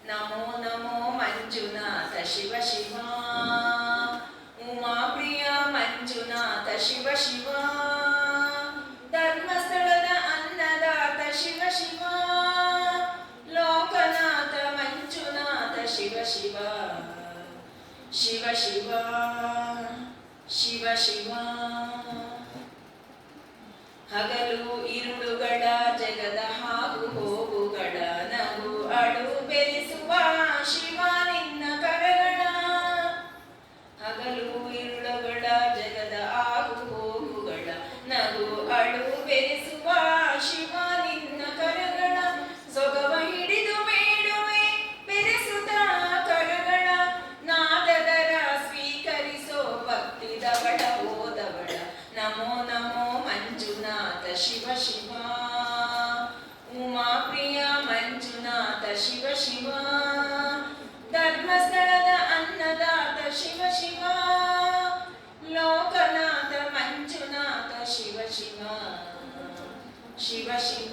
ನಮೋ ನಮೋ ಮಂಜುನಾಥ ಶಿವ ಶಿವ, ಉಮಾ ಪ್ರಿಯ ಮಂಜುನಾಥ ಶಿವ ಶಿವ, ಧರ್ಮಸ್ಥಳದ ಅನ್ನದಾತ ಶಿವ ಶಿವ, ಲೋಕನಾಥ ಮಂಜುನಾಥ ಶಿವ ಶಿವ, ಶಿವ ಶಿವ ಶಿವ ಶಿವ. ಹಗಲು ಇರುಳುಗಳ ಜಗದ ಹಾಗು ಹೋಗುಗಳ ನಗು ಅಳು ಬೆರೆಸುವ ಶಿವ ನಿನ್ನ ಕರಗಳ. ಹಗಲು ಇರುಳುಗಳ ಜಗದ ಆಗು ಹೋಗುಗಳ ನಗು ಅಳು ಬೆರೆಸುವ ಶಿವ ನಿನ್ನ ಕರಗಳ. ಸೊಗವ ಹಿಡಿದು ಬೇಡುವೆ ಬೆರೆಸುತ್ತ ಕರಗಳ, ನಾದದರ ಸ್ವೀಕರಿಸೋ ಭಕ್ತಿದವಳ ಓದವಳ. ನಮೋ ನಮೋ ಮಂಜುನಾಥ ಶಿವ ಶಿವ, ಉಮಾ ಪ್ರಿಯ ಮಂಜುನಾಥ ಶಿವ ಶಿವ, ಧರ್ಮಸ್ಥಳದ ಅನ್ನದಾತ ಶಿವ ಶಿವ, ಲೋಕನಾಥ ಮಂಜುನಾಥ ಶಿವ ಶಿವ, ಶಿವ ಶಿವ.